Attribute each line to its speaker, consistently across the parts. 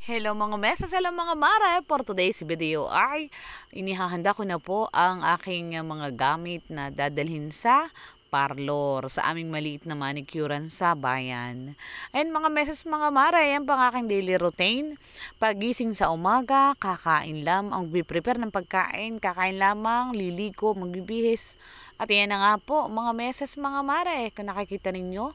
Speaker 1: Hello mga meses, hello mga mare. For today's video ay inihahanda ko na po ang aking mga gamit na dadalhin sa parlor, sa aming maliit na manicurean sa bayan. And mga meses mga mare, yan pang aking daily routine. Pagising sa umaga, kakain lang, ang prepare ng pagkain, kakain lamang, liliko, magbibihis. At yan na nga po mga meses mga mare, kung nakikita ninyo,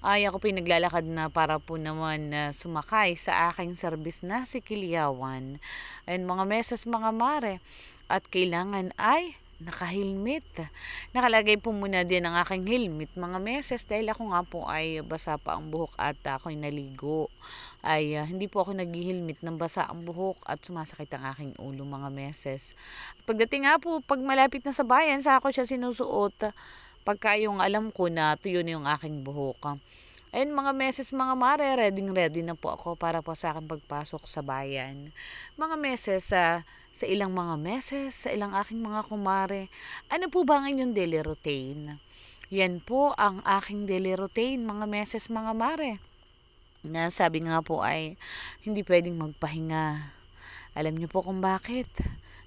Speaker 1: ay ako po naglalakad na para po naman sumakay sa aking service na si Kiliyawan. And mga meses mga mare, at kailangan ay naka-helmet. Nakalagay po muna din ang aking helmet mga meses dahil ako nga po ay basa pa ang buhok at ako'y naligo. Ay hindi po ako nag-helmet ng basa ang buhok at sumasakit ang aking ulo mga meses. Pagdating nga po, pag malapit na sa bayan, sa ako siya sinusuot. Pagka yung alam ko na tuyo na yung aking buhok. Ayun mga meses mga mare, ready na po ako para po sa aking pagpasok sa bayan. Mga meses, sa ilang mga meses, sa ilang aking mga kumare, ano po ba ang inyong daily routine? Yan po ang aking daily routine mga meses mga mare. Na sabi nga po ay hindi pwedeng magpahinga. Alam niyo po kung bakit?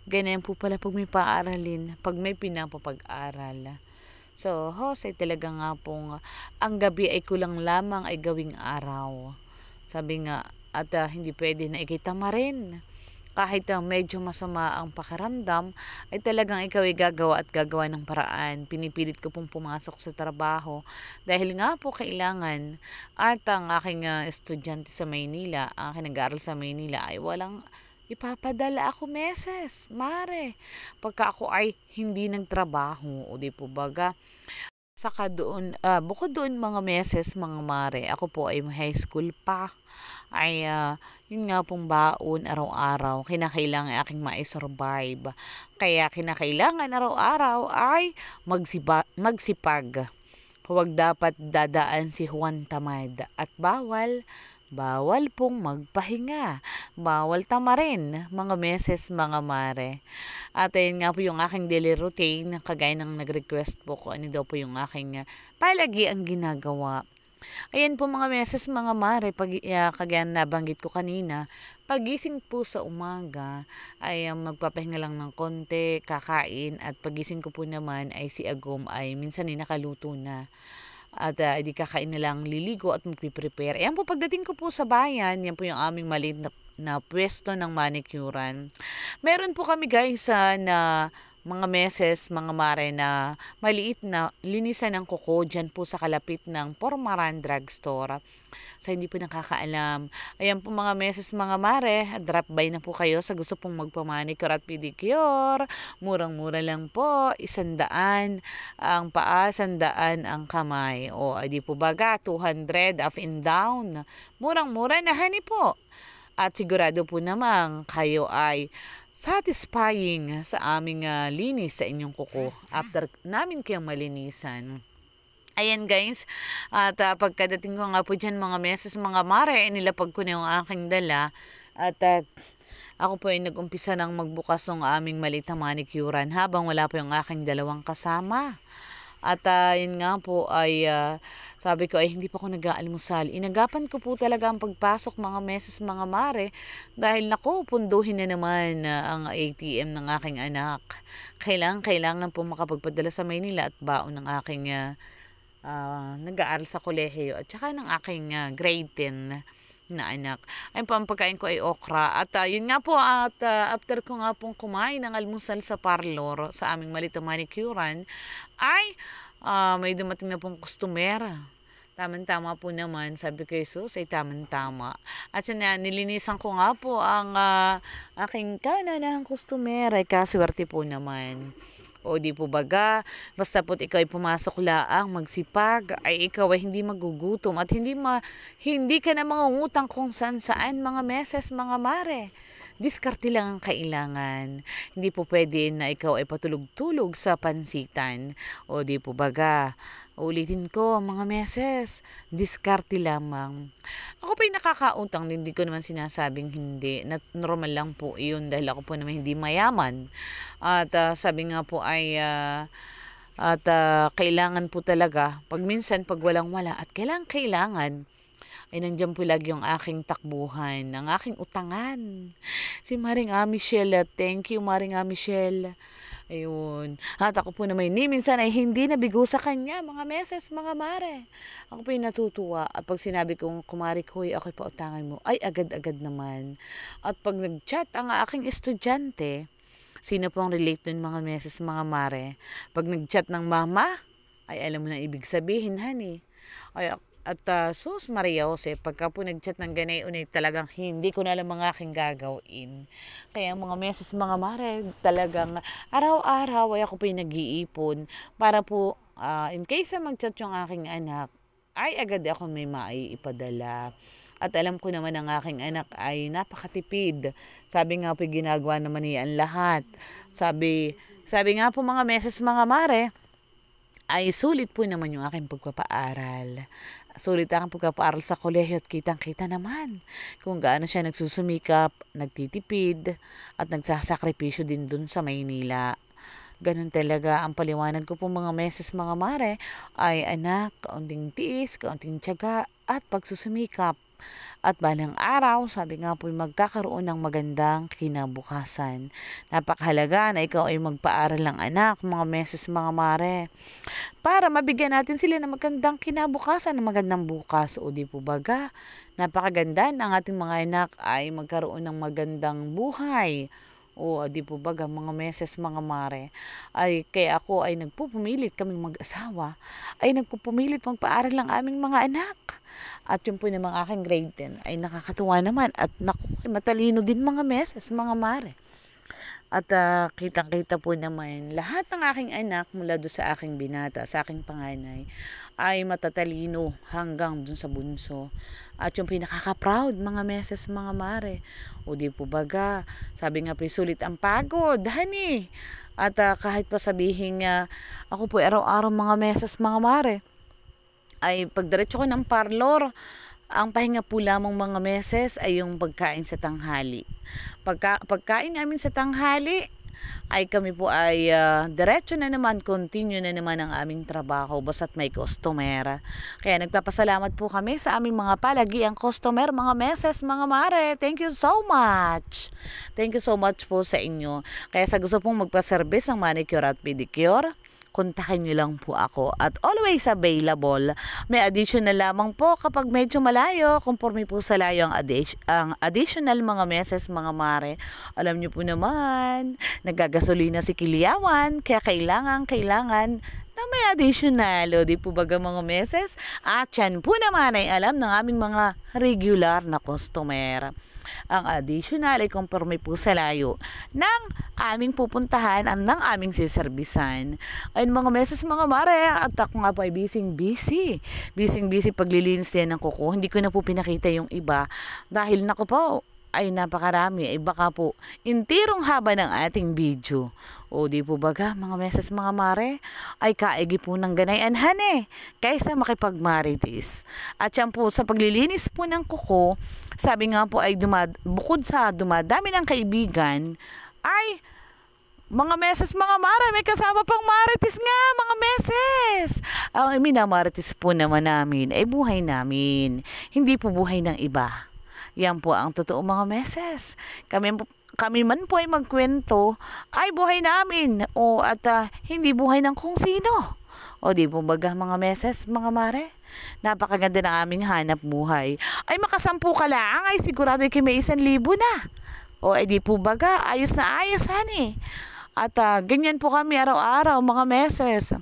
Speaker 1: Ganyan po pala pag may paaralin, pag may pinapapag-aral. So, ay talaga nga pong ang gabi ay kulang lamang ay gawing araw. Sabi nga, at hindi pwede na ikitama rin. Kahit medyo masama ang pakiramdam, ay talagang ikaw ay gagawa at gagawa ng paraan. Pinipilit ko pong pumasok sa trabaho dahil nga po kailangan. At ang aking estudyante sa Maynila, ang aking nag-aaral sa Maynila ay walang ipapadala ako meses, mare. Pagka ako ay hindi nagtrabaho, o di po baga. Saka doon, bukod doon mga meses, mga mare, ako po ay high school pa. Ay, yun nga pong baon araw-araw, kinakailangan aking ma-survive. Kaya kinakailangan araw-araw ay magsipag. Huwag dapat dadaan si Juan Tamad at bawal pong magpahinga. Bawal tamarin, mga meses, mga mare. At ayun nga po yung aking daily routine, kagaya ng nag-request po ko, ano daw po yung aking palagi ang ginagawa. Ayan po mga meses, mga mare, kagaya nabanggit ko kanina, pagising po sa umaga ay magpapahinga lang ng konti, kakain, at pagising ko po naman ay si Agom ay minsan ay nakaluto na. At di kakain na lang, liligo at magpiprepare. Ayan po, pagdating ko po sa bayan, yan po yung aming maliit na pwesto ng manicurean. Meron po kami guys na mga meses, mga mare na maliit na linisan ng kuko dyan po sa kalapit ng Pormaran Drugstore. Sa hindi po nakakaalam, ayan po mga meses, mga mare, drop by na po kayo sa gusto pong magpamanicure at pedicure. Murang-mura lang po, 100 ang paa, 100 ang kamay. O di po baga, 200 up and down. Murang-mura na hani po. At sigurado po namang kayo ay satisfying sa aming linis sa inyong kuko after namin kayong malinisan. Ayan guys, at pagkadating ko nga po dyan mga meses, mga mare, nilapag ko na yung aking dala at ako po ay nag-umpisa ng magbukas ng aming maliit na manicurean habang wala po yung aking dalawang kasama. At yun nga po ay sabi ko ay hindi pa ako nag-aalmusal. Inagapan ko po talaga ang pagpasok mga meses, mga mare, dahil naku, punduhin na naman ang ATM ng aking anak. Kailangan po makapagpadala sa Maynila at baon ng aking nag-aaral sa kolehiyo at saka ng aking grade 10 na anak. Ayun po, ang pagkain ko ay okra. At yun nga po, at after ko nga pong kumain ng almusal sa parlor, sa aming maliit na manicurean, ay may dumating na pong customer. Tama-tama po naman, sabi ko Jesus, ay tama-tama. At nilinisan ko nga po ang aking kananang customer, ay kaswerte po naman. O di po baga, basta po't ikaw ay pumasok laang, magsipag, ay ikaw ay hindi magugutom at hindi ka na mangungutang kung saan mga meses, mga mare. Diskarte lang ang kailangan. Hindi po pwede na ikaw ay patulog-tulog sa pansitan. O di po baga, ulitin ko mga meses, diskarte lamang. Ako po'y nakakautang, hindi ko naman sinasabing hindi. Normal lang po iyon dahil ako po naman hindi mayaman. At sabi nga po ay kailangan po talaga, pag minsan pag walang wala at kailangan ay nandiyan po lagi yung aking takbuhan, ang aking utangan. Si Maring Michelle, thank you Maring Michelle. Ayun. At ako po naman, ni minsan ay hindi nabigo sa kanya, mga meses, mga mare. Ako po yung natutuwa. At pag sinabi kong, kumari ko, ako'y pautangan mo, ay agad-agad naman. At pag nag-chat ang aking estudyante, sino pong relate dun mga meses, mga mare? Pag nag-chat ng mama, ay alam mo na ibig sabihin, honey. Ay, at sus Maria Jose, pagka po nag-chat ng ganay unay, talagang hindi ko na alam mga aking gagawin. Kaya mga meses, mga mare, talagang araw-araw ay ako po yung nag-iipon para po in case na mag-chat yung aking anak, ay agad ako may maiipadala. At alam ko naman ang aking anak ay napakatipid. Sabi nga po, ginagawa naman niya ang lahat. Sabi nga po mga meses, mga mare, ay sulit po naman yung aking pagpapaaral. Sulit ang pagpapaaral sa kolehiyo at kitang-kita naman kung gaano siya nagsusumikap, nagtitipid, at nagsasakripisyo din dun sa Maynila. Ganun talaga ang paliwanag ko po mga meses, mga mare, ay anak, kaunting tiis, kaunting tiyaga, at pagsusumikap. At balang araw, sabi nga po, magkakaroon ng magandang kinabukasan. Napakahalaga na ikaw ay magpaaral ng anak, mga meses, mga mare, para mabigyan natin sila ng magandang kinabukasan, ng magandang bukas. O di po baga, napakaganda ng ating mga anak ay magkaroon ng magandang buhay. O di po baga mga meses, mga mare, ay kaya ako ay nagpupumilit, kaming mag-asawa ay nagpupumilit magpaaral ng aming mga anak. At yun po namang aking grade 10 ay nakakatuwa naman at naku, matalino din mga meses, mga mare. At kitang-kita po naman, lahat ng aking anak mula doon sa aking binata, sa aking panganay, ay matatalino hanggang doon sa bunso. At yung pinakaka-proud, mga meses, mga mare. O di po baga, sabi nga po, sulit ang pagod, honey. At kahit pa sabihin nga, ako po araw-araw mga meses, mga mare, ay pagdiretso ko ng parlor, ang pahinga po lamang mga meses ay yung pagkain sa tanghali. Pagkain namin sa tanghali, ay kami po ay diretso na naman, continue na naman ang aming trabaho basta't may customer. Kaya nagpapasalamat po kami sa aming mga palagiang customer, mga meses, mga mare. Thank you so much. Thank you so much po sa inyo. Kaya sa gusto pong magpa-service ng manicure at pedicure, kontakin nyo lang po ako at always available. May additional lamang po kapag medyo malayo, conforme po sa layo ang additional mga meses, mga mare. Alam nyo po naman, nagagasolina si Kiliyawan, kaya kailangan na may additional, o di po baga mga meses. At yan po naman ay alam ng aming mga regular na customer. Ang additional ay conforme po sa layo ng aming pupuntahan at ng aming siservisan. Ayun mga meses, mga mare, at ako nga po ay busy paglilinis din ng kuko. Hindi ko na po pinakita yung iba dahil naku po, ay napakarami, ay baka po intirong haba ng ating video. O di po baga mga meses, mga mare, ay kaigi po ng ganayan, hane, kaysa makipagmaritis. At yan po sa paglilinis po ng kuko, sabi nga po ay bukod sa dumadami ng kaibigan, ay mga meses, mga mare, may kasama pang marites nga, mga meses. Ang minamarites po naman namin ay buhay namin, hindi po buhay ng iba. Yan po ang totoo mga meses. Kami man po ay magkwento, ay buhay namin. O at hindi buhay ng kung sino. O di po baga mga meses, mga mare. Napakaganda ng aming hanap buhay. Ay makasampu ka lang, ay sigurado ay may 1,000 na. O ay di po baga, ayos na ayos, honey. At ganyan po kami araw-araw mga meses.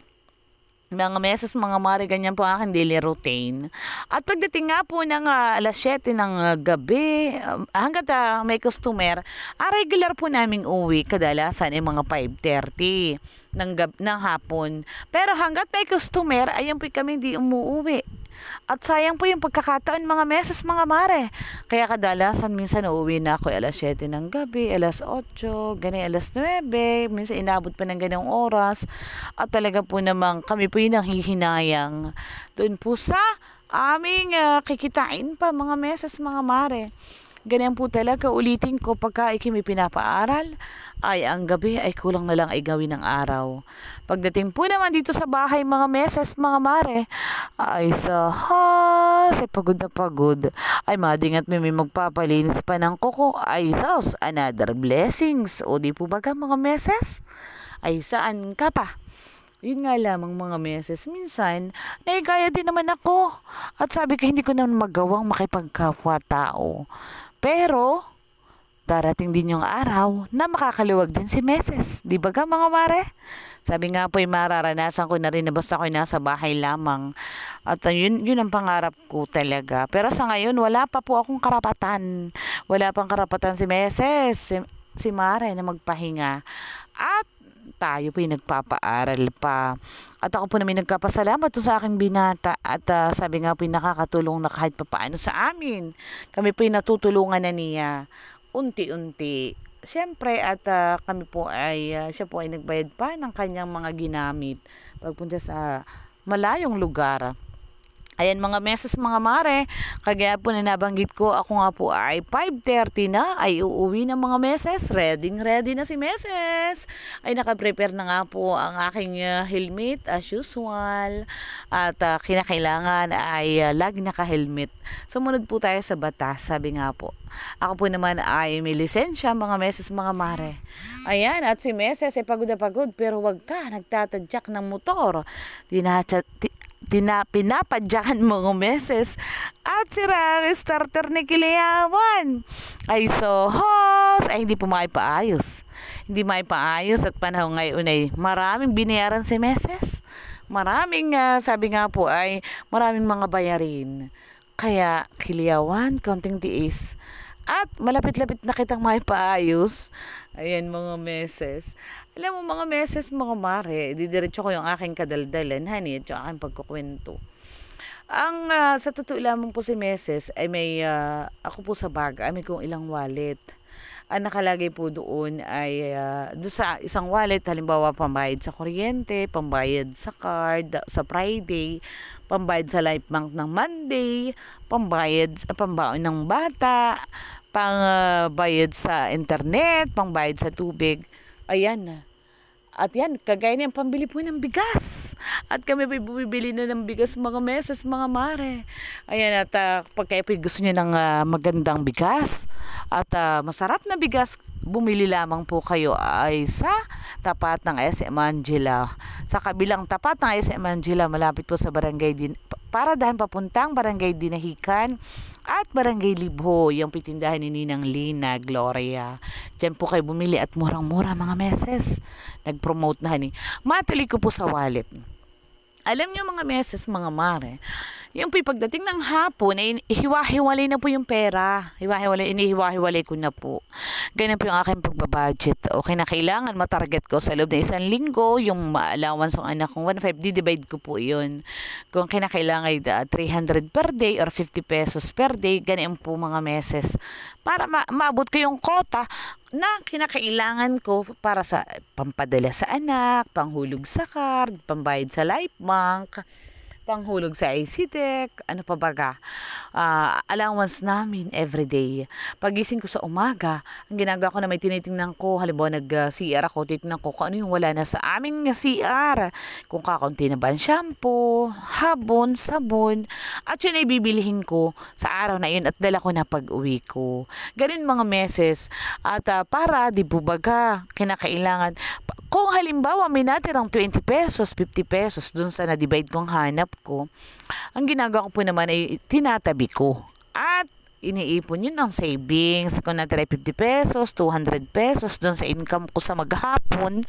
Speaker 1: Mga meses, mga mare, ganyan po ang aking daily routine. At pagdating nga po ng alas 7 ng gabi, hanggat may customer, regular po naming uwi, kadalasan ay mga 5:30 ng hapon. Pero hanggat may customer, ayan po kami hindi umuuwi. At sayang po yung pagkakataon mga meses, mga mare. Kaya kadalasan minsan uuwi na ako alas 7 ng gabi, alas 8, ganyan alas 9, minsan inabot pa ng ganyang oras. At talaga po namang kami po yung nanghihinayang doon po sa aming kikitain pa mga meses, mga mare. Ganyan po talaga, ulitin ko, pagka may pinapaaral, ay ang gabi ay kulang na lang ay gawin ng araw. Pagdating po naman dito sa bahay mga meses, mga mare, ay ay pagod na pagod. Ay mading at may magpapalinis pa ng kuko, ay another blessings. O di po baga mga meses? Ay saan ka pa? Yun nga lamang mga meses. Minsan, naigaya din naman ako. At sabi ko, hindi ko naman magawang makipagkapwa-tao. Pero, darating din yung araw na makakaluwag din si meses. Di ba ga mga mare? Sabi nga po, mararanasan ko na rin na basta ako'y nasa bahay lamang. At yun ang pangarap ko talaga. Pero sa ngayon, wala pa po akong karapatan. Wala pang karapatan si meses, si mare na magpahinga. At tayo po yung nagpapaaral pa. At ako po namin nagkapasalamat sa aking binata. At sabi nga po yung nakakatulong na kahit papaano sa amin. Kami po yung natutulungan na niya. Unti-unti. Siyempre at kami po siya po ay nagbayad pa ng kanyang mga ginamit. Pagpunta sa malayong lugar. Ayan mga meses mga mare, kagaya po na nabanggit ko, ako nga po ay 5:30 na, ay uuwi ng mga meses, ready na si meses. Ay nakaprepare na nga po ang aking helmet as usual, at kinakailangan ay lagi naka-helmet. Sumunod po tayo sa batas, sabi nga po. Ako po naman ay may lisensya mga meses mga mare. Ayan, at si meses ay pagod na pagod, pero wag ka nagtatadyak ng motor. Pinapadyakan mga meses at sira ang starter ni Kiliyawan. Ay ay hindi po maipaayos. Hindi maipaayos at panahon ngayon ay maraming binayaran si meses. Maraming, sabi nga po ay maraming mga bayarin. Kaya Kiliyawan, konting tiis. At malapit-lapit na kitang maipaayos. Ayan mga meses. Alam mo mga meses, mga mare, didiretso ko yung aking kadaldalan, honey, at yung aking pagkukwento. Ang sa totoo lamang po si meses ay may, ako po sa bag, ay may kong ilang wallet. Ang nakalagay po doon ay doon sa isang wallet, halimbawa pambayad sa kuryente, pambayad sa card sa Friday, pambayad sa life bank ng Monday, pambaon ng bata, pangbayad sa internet, pangbayad sa tubig. Ayan. At yan, kagaya niyan, pambili po ng bigas. At kami po bumibili na ng bigas mga meses, mga mare. Ayan, at pag kayo po gusto niyo ng magandang bigas at masarap na bigas, bumili lamang po kayo ay sa tapat ng SM Angela. Sa kabilang tapat ng SM Angela, malapit po sa barangay din, paradahan papuntang barangay Dinahican at barangay Libho, yung pitindahan ni Ninang Lina Gloria. Diyan po kayo bumili at murang-mura mga meses. Nag-promote na hani. Matali ko po sa wallet. Alam niyo mga meses, mga mare, yung pagdating ng hapon, ay hiwa-hiwalay na po yung pera. Inihiwa-hiwalay ko na po. Ganyan po yung aking pagbabudget. Okay na kailangan matarget ko sa loob ng 1 linggo, yung allowance ng anak kong 1.5, di-divide ko po yun. Kung kinakailangan ay 300 per day or 50 pesos per day, ganyan po mga meses. Para maabot ko yung quota na kinakailangan ko para sa pampadala sa anak, panghulog sa card, pambayad sa life bank, panghulog sa ICTech, ano pa baga, allowance namin everyday. Pagising ko sa umaga, ang ginagawa ko na may tinitingnan ko, halimbawa nag-CR ako, titingnan ko kung ano yung wala na sa aming CR. Kung kakaunti na ba ang shampoo, habon, sabon, at yun ay bibilihin ko sa araw na yun at dala ko na pag-uwi ko. Ganun mga meses. At para, di bubaga, kinakailangan, kung halimbawa may natirang 20 pesos, 50 pesos dun sa na-divide kong hanap ko, ang ginagawa ko po naman ay tinatabi ko. At iniipon yun ng savings. Kung natira 50 pesos, 200 pesos dun sa income ko sa maghapon,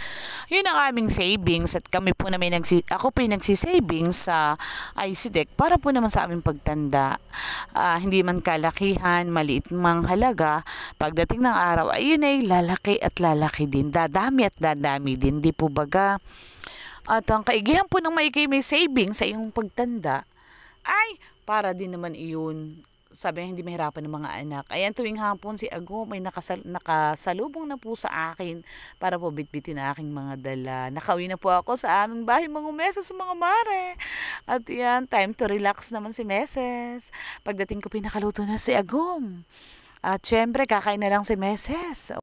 Speaker 1: yun ang aming savings. At kami po na ako po yung nagsisavings sa ICDEC para po naman sa aming pagtanda. Hindi man kalakihan, maliit mang halaga, pagdating ng araw, ayun ay lalaki at lalaki din. Dadami at dadami din. Di po baga. At ang kaigihan po ng may savings sa iyong pagtanda ay para din naman iyon, sabi nga hindi mahirapan ng mga anak. Ayan, tuwing hapon si Ago may nakasalubong na po sa akin para po bitbitin na aking mga dala. Nakauwi na po ako sa aming bahay mga meses, mga mare. At yan, time to relax naman si meses. Pagdating ko pinakaluto na si Agom. At syempre, kakain na lang si Meses.